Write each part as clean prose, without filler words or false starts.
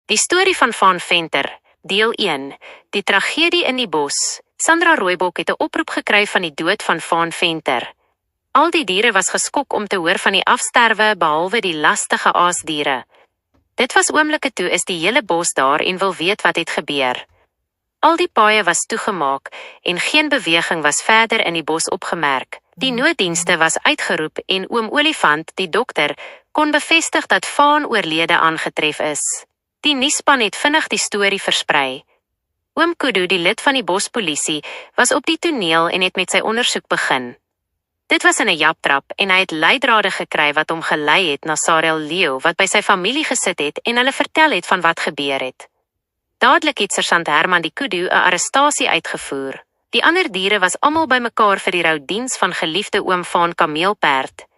Die storie van Van Venter, deel 1, die tragedie in die bos. Sandra Rooibok het 'n oproep gekry van die dood van Van Venter. Al die diere was geskok om te hoor van die afsterwe behalwe die lastige aasdiere. Dit was oomblikke toe is die hele bos daar en wil weet wat het gebeur. Al die paaie was toegemaak en geen beweging was verder in die bos opgemerk. Die nooddienste was uitgeroep en oom Olifant, die dokter, kon bevestig dat Van oorlede aangetref is. Die nuusspan het vinnig die storie versprei. Oom Kudu, die lid van die bospolisie, was op die toneel en het met sy ondersoek begin. Dit was in 'n japtrap en hy het leidrade gekry wat hom gelei het na Sarel Leeu wat by sy familie gesit het en hulle vertel het van wat gebeur het. Dadelik het Sergeant Herman die Kudu 'n arrestasie uitgevoer. Die ander diere was almal bymekaar vir die roudiens van geliefde oom Van Kameelperd.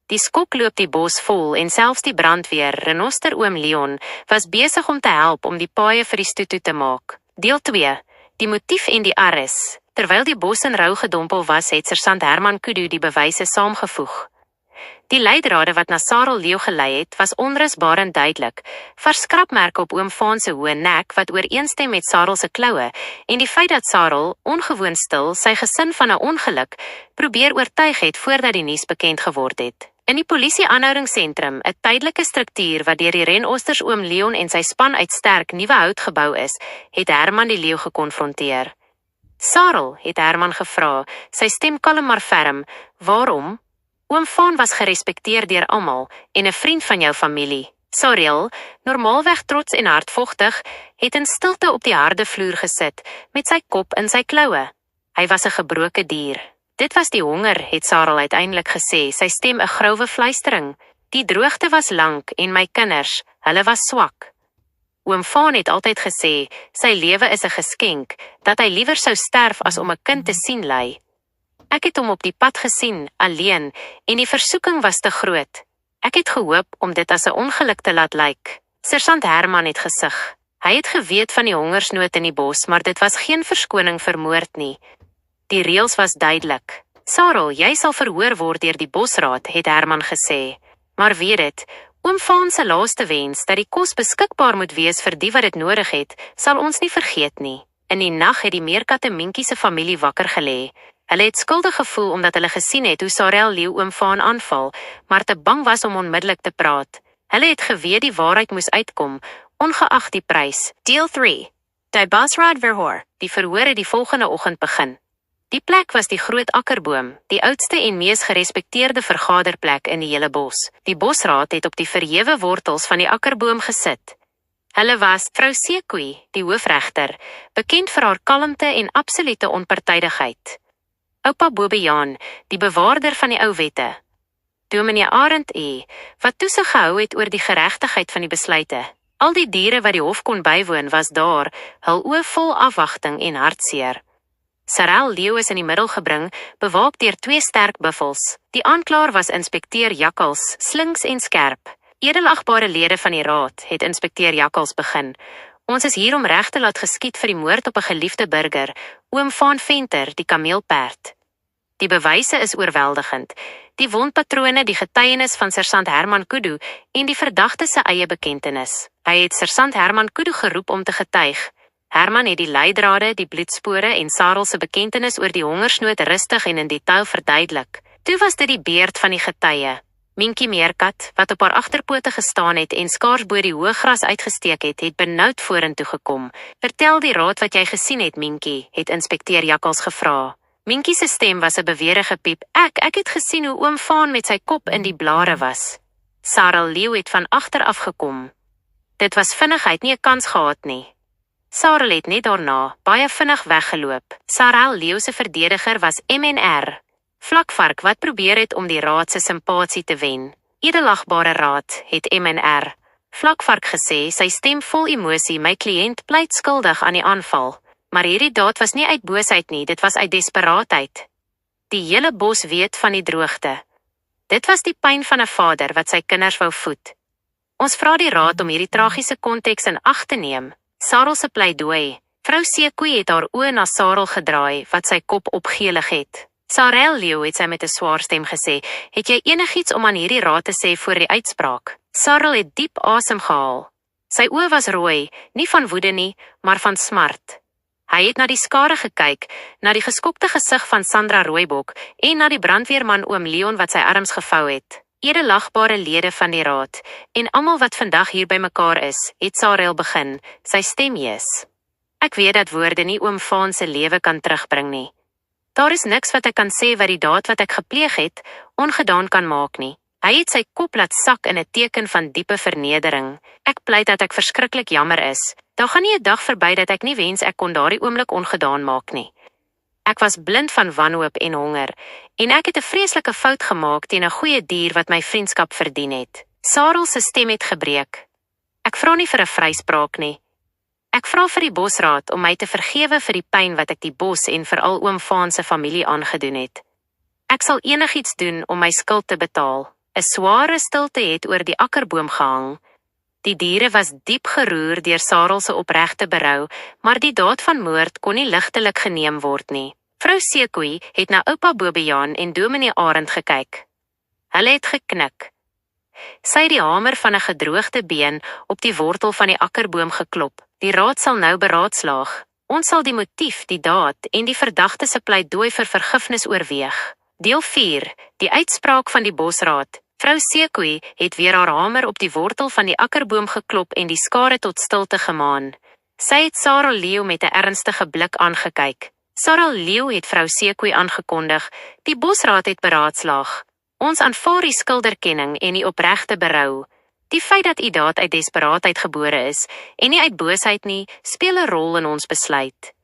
Die skok loop die bos vol en selfs die brandweer, renoster oom Leon, was besig om te help om die paaie vir die stoet toe te maak. Deel 2. Die motief en die arres. Terwyl die bos in rou gedompel was, het Sergeant Herman Kudu die bewyse saamgevoeg. Die leidrade wat na Sarel Leeu gelei het, was onrusbarend duidelik. Verskrapmerke op oom Van se hoë nek wat ooreenstem met Sarel se kloue en die feit dat Sarel, ongewoon stil, sy gesin van 'n ongeluk probeer oortuig het voordat die nuus bekend geword het. In die polisie-aanhoudingsentrum, 'n tydelike struktuur wat deur die renosters oom Leon en sy span uit sterk nuwe hout gebou is, het Herman die leeu gekonfronteer. Sarel, het Herman gevra, sy stem kalm maar ferm, waarom? Oom Van was gerespekteer deur almal en 'n vriend van jou familie. Sarel, normaalweg trots en hardvogtig, het in stilte op die harde vloer gesit, met sy kop in sy kloue. Hy was 'n gebroke dier. Dit was die honger, het Sarel uiteindelik gesê, sy stem 'n grouwe fluistering. Die droogte was lank en my kinders, hulle was swak. Oom Van het altyd gesê, sy lewe is 'n geskenk, dat hy liewer sou sterf as om 'n kind te sien ly. Ek het hom op die pad gesien, alleen, en die versoeking was te groot. Ek het gehoop om dit as 'n ongeluk te laat lyk. Sergeant Herman het gesug. Hy het geweet van die hongersnood in die bos, maar dit was geen verskoning vir moord nie. Die reëls was duidelik. Sarel, jy sal verhoor word deur die bosraad, het Herman gesê. Maar weet dit, oom Van se laaste wens dat die kos beskikbaar moet wees vir die wat dit nodig het, sal ons nie vergeet nie. In die nag het die meerkatte Minkie se familie wakker gelê. Hulle het skuldig gevoel omdat hulle gesien het hoe Sarel Leeu oom Van aanval, maar te bang was om onmiddellik te praat. Hulle het geweet die waarheid moes uitkom, ongeag die prys. Deel 3. Die Bosraad verhoor. Die verhoor het die volgende oggend begin. Die plek was die groot akkerboom, die oudste en mees gerespekteerde vergaderplek in die hele bos. Die bosraad het op die verhewe wortels van die akkerboom gesit. Hulle was vrou Sekoe, die hoofregter, bekend vir haar kalmte en absolute onpartydigheid. Oupa Bobbejaan, die bewaarder van die ou wette. Dominee Arend E, wat toesig gehou het oor die geregtigheid van die besluite. Al die diere wat die hof kon bywoon was daar, hul oë vol afwagting en hartseer. Sarel Leeu is in die middel gebring, bewaak deur 2 sterk buffels. Die aanklaer was inspekteur Jakkals, slinks en skerp. Edelagbare lede van die raad, het inspekteur Jakkals begin. Ons is hier om reg te laat geskied vir die moord op 'n geliefde burger, oom Van Venter, die kameelperd. Die bewyse is oorweldigend. Die wondpatrone, die getuienis van Sergeant Herman Kudu en die verdagte se eie bekentenis. Hy het Sergeant Herman Kudu geroep om te getuig. Herman het die leidrade, die bloedspore en Sarel se bekentenis oor die hongersnood rustig en in detail verduidelik. Toe was dit die beurt van die getuie. Minkie Meerkat, wat op haar agterpote gestaan het en skaars bo die hoë gras uitgesteek het, het benoud vorentoe gekom. Vertel die raad wat jy gesien het, Minkie, het inspekteur Jakkals gevra. Minkie se stem was 'n beweerde piep. Ek het gesien hoe oom Van met sy kop in die blare was. Sarel Leeu het van agter af gekom. Dit was vinnigheid, nie 'n kans gehad nie. Sarel het net daarna baie vinnig weggeloop. Sarel Leeu se verdediger was MNR. Vlakvark wat probeer het om die raad se simpatie te wen. Edelagbare raad, het MNR. Vlakvark gesê, sy stem vol emosie, my kliënt pleit skuldig aan die aanval. Maar hierdie daad was nie uit boosheid nie, dit was uit desperaatheid. Die hele bos weet van die droogte. Dit was die pyn van 'n vader wat sy kinders wou voed. Ons vra die raad om hierdie tragiese konteks in ag te neem. Sarel se pleidooi. Vrou Sekoe het haar oë na Sarel gedraai, wat sy kop opgelig het. Sarel Leeu, het sy met 'n swaar stem gesê, het jy enigiets om aan hierdie raad te sê voor die uitspraak? Sarel het diep asem gehaal. Sy oë was rooi, nie van woede nie, maar van smart. Hy het na die skare gekyk, na die geskokte gesig van Sandra Rooibok en na die brandweerman oom Leon wat sy arms gevou het. Edelagbare lede van die raad, en almal wat vandag hier by mekaar is, het Sarel begin, sy stem hees. Ek weet dat woorde nie oom Vaan se lewe kan terugbring nie. Daar is niks wat ek kan sê wat die daad wat ek gepleeg het, ongedaan kan maak nie. Hy het sy kop laat sak in 'n teken van diepe vernedering. Ek pleit dat ek verskriklik jammer is. Daar gaan nie 'n dag verby dat ek nie wens ek kon daardie oomblik ongedaan maak nie. Ek was blind van wanhoop en honger, en ek het 'n vreeslike fout gemaak teen 'n goeie dier wat my vriendskap verdien het. Sarel se stem het gebreek. Ek vra nie vir 'n vryspraak nie. Ek vra vir die bosraad om my te vergewe vir die pyn wat ek die bos en veral oom Vaan se familie aangedoen het. Ek sal enigiets doen om my skuld te betaal. 'n Sware stilte het oor die akkerboom gehang. Die diere was diep geroer deur Sarel se opregte berou, maar die daad van moord kon nie ligtelik geneem word nie. Vrou Sekoe het na oupa Bobbejaan en dominee Arend gekyk. Hulle het geknik. Sy het die hamer van 'n gedroogde been op die wortel van die akkerboom geklop. Die raad sal nou beraadslaag. Ons sal die motief, die daad en die verdagte se pleidooi vir vergifnis oorweeg. Deel 4. Die uitspraak van die bosraad. Vrou Sekoe het weer haar hamer op die wortel van die akkerboom geklop en die skare tot stilte gemaan. Sy het Sarel Leeu met 'n ernstige blik aangekyk. Sarel Leeu het vrou Sekoe aangekondig, die bosraad het beraadslaag. Ons aanvaar die skilderkenning en die opregte berou. Die feit dat u daad uit desperaatheid gebore is, en nie uit boosheid nie, speel 'n rol in ons besluit.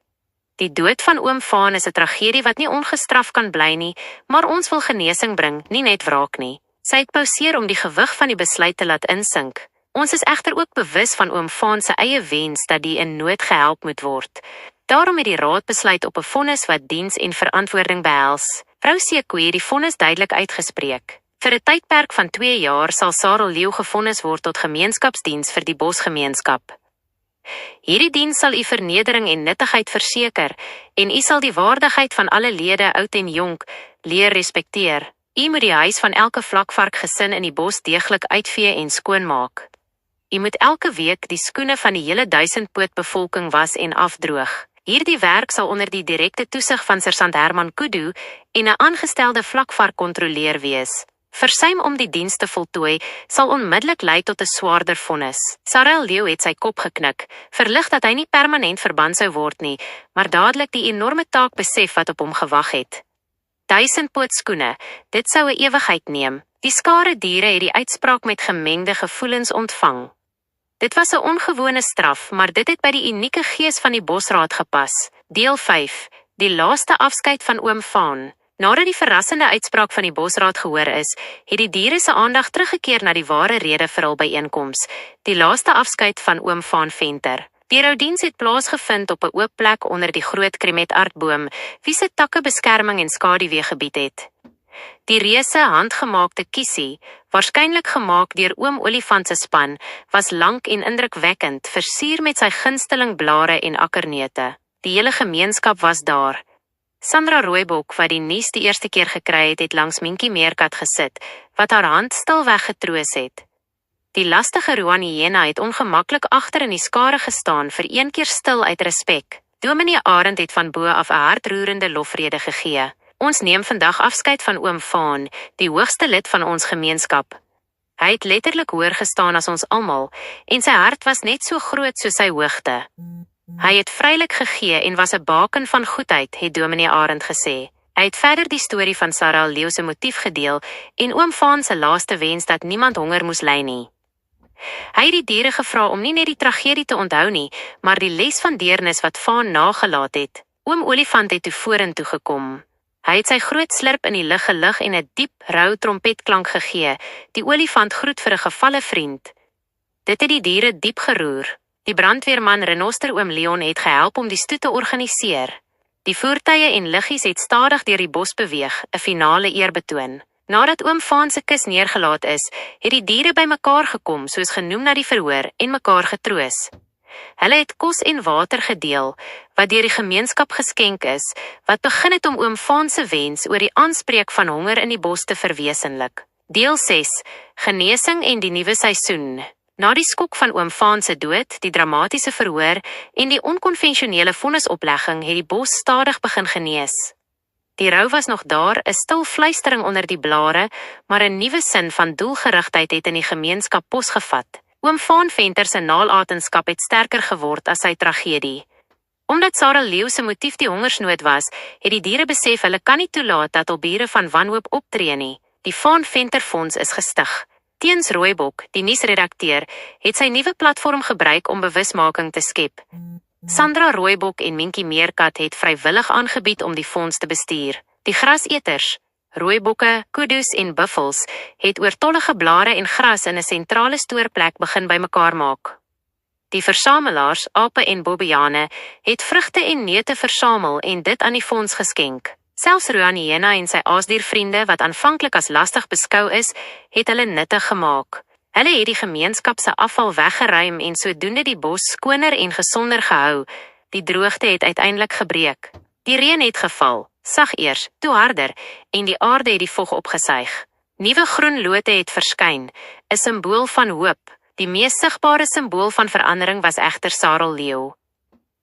Die dood van oom Vaan is 'n tragedie wat nie ongestraf kan bly nie, maar ons wil genesing bring, nie net wraak nie. Sy het pauseer om die gewig van die besluit te laat insink. Ons is egter ook bewus van oom Vaan se eie wens dat die in nood gehelp moet word. Daarom het die raad besluit op 'n vonnis wat diens en verantwoording behels. Vrou Sekoe het die vonnis duidelik uitgespreek. Vir 'n tydperk van 2 jaar sal Sarel Leeu gevonnis word tot gemeenskapsdiens vir die bosgemeenskap. Hierdie diens sal u vernedering en nuttigheid verseker, en u sal die waardigheid van alle lede, oud en jonk, leer respekteer. U moet die huis van elke vlakvarkgesin in die bos deeglik uitvee en skoonmaak. U moet elke week die skoene van die hele 1000-poot bevolking was en afdroog. Hierdie werk sal onder die direkte toesig van Sersant Herman Kudu en 'n aangestelde vlakvarkkontroleur wees. Versuim om die diens te voltooi sal onmiddellik lei tot 'n swaarder vonnis. Sarel Leeu het sy kop geknik, verlig dat hy nie permanent verban sou word nie, maar dadelik die enorme taak besef wat op hom gewag het. 1000-poot skoene, dit sou 'n ewigheid neem. Die skare diere het die uitspraak met gemengde gevoelens ontvang. Dit was 'n ongewone straf, maar dit het by die unieke gees van die bosraad gepas. Deel 5. Die laaste afskeid van oom Vaan. Nadat die verrassende uitspraak van die bosraad gehoor is, het die diere se aandag teruggekeer na die ware rede vir hul byeenkoms, die laaste afskeid van oom Vaan Venter. Die roudiens het plaasgevind op 'n oop plek onder die groot kremetartboom, wie se takke beskerming en skaduwee gebied het. Die reuse handgemaakte kiesie, waarskynlik gemaak deur oom Olifant se span, was lank en indrukwekkend, versier met sy gunsteling blare en akkerneute. Die hele gemeenskap was daar. Sandra Rooibok, wat die nuus die eerste keer gekry het, het langs Minkie Meerkat gesit, wat haar hand stilweg getroos het. Die lastige Roan Hyena het ongemaklik agter in die skare gestaan, vir een keer stil uit respek. Dominee Arend het van bo af 'n hartroerende lofrede gegee. Ons neem vandag afskeid van oom Vaan, die hoogste lid van ons gemeenskap. Hy het letterlik hoër gestaan as ons almal, en sy hart was net so groot soos sy hoogte. Hy het vrylik gegee en was 'n baken van goedheid, het dominee Arend gesê. Hy het verder die storie van Sarel Leeu se motief gedeel en oom Vaan se laaste wens dat niemand honger moes ly nie. Hy het die diere gevra om nie net die tragedie te onthou nie, maar die les van deernis wat Vaan nagelaat het. Oom Olifant het toe vorentoe gekom. Hy het sy groot slurp in die lug gelig en 'n diep, rou trompetklank gegee. Die olifant groet vir 'n gevalle vriend. Dit het die diere diep geroer. Die brandweerman Renoster oom Leon het gehelp om die stoet te organiseer. Die voertuie en liggies het stadig deur die bos beweeg, 'n finale eerbetoon. Nadat oom Vaan se kus neergelaat is, het die diere bymekaar gekom, soos genoem na die verhoor, en mekaar getroos. Hulle het kos en water gedeel, wat deur die gemeenskap geskenk is, wat begin het om oom Vaan se wens oor die aanspreek van honger in die bos te verwesenlik. Deel 6. Genesing en die nuwe seisoen. Na die skok van oom Vaan se dood, die dramatiese verhoor en die onkonvensionele vonnisoplegging het die bos stadig begin genees. Die rou was nog daar, 'n stil fluistering onder die blare, maar 'n nuwe sin van doelgerigtheid het in die gemeenskap posgevat. Oom Vaan Venter se nalatenskap het sterker geword as sy tragedie. Omdat Sarah Leeu se motief die hongersnood was, het die diere besef hulle kan nie toelaat dat albure van wanhoop optree nie. Die Vaan Venter Fonds is gestig. Teens Rooibok, die nuusredakteur, het sy nuwe platform gebruik om bewusmaking te skep. Sandra Rooibok en Minkie Meerkat het vrywillig aangebied om die fonds te bestuur. Die graseters, rooibokke, kuddes en buffels, het oortollige blare en gras in 'n sentrale stoorplek begin bymekaar maak. Die versamelaars, ape en bobbejane, het vrugte en neute versamel en dit aan die fonds geskenk. Selfs Ruaniena en sy aasdiervriende, wat aanvanklik as lastig beskou is, het hulle nuttig gemaak. Hulle het die gemeenskap se afval weggeruim en sodoende die bos skoner en gesonder gehou. Die droogte het uiteindelik gebreek. Die reën het geval, sag eers, toe harder, en die aarde het die vog opgesuig. Nuwe groen lote het verskyn, 'n simbool van hoop. Die mees sigbare simbool van verandering was egter Sarah Leeu.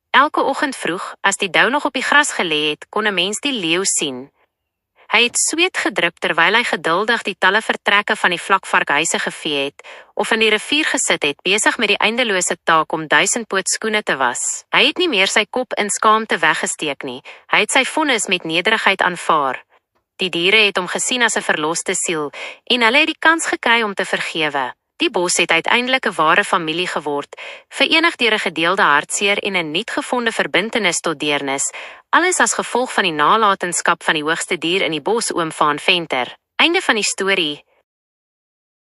Elke oggend vroeg, as die dou nog op die gras gelê het, kon 'n mens die leeu sien. Hy het sweet gedrup terwyl hy geduldig die talle vertrekke van die vlakvarkhuise gevee het, of in die rivier gesit het, besig met die eindelose taak om 1000-poot skoene te was. Hy het nie meer sy kop in skaamte weggesteek nie, hy het sy vonnis met nederigheid aanvaar. Die diere het hom gesien as 'n verloste siel, en hulle het die kans gekry om te vergewe. Die bos het uiteindelik 'n ware familie geword, verenig deur 'n gedeelde hartseer en 'n nuutgevonde verbintenis tot deernis, alles as gevolg van die nalatenskap van die hoogste dier in die bos, oom Vaan Venter. Einde van die storie.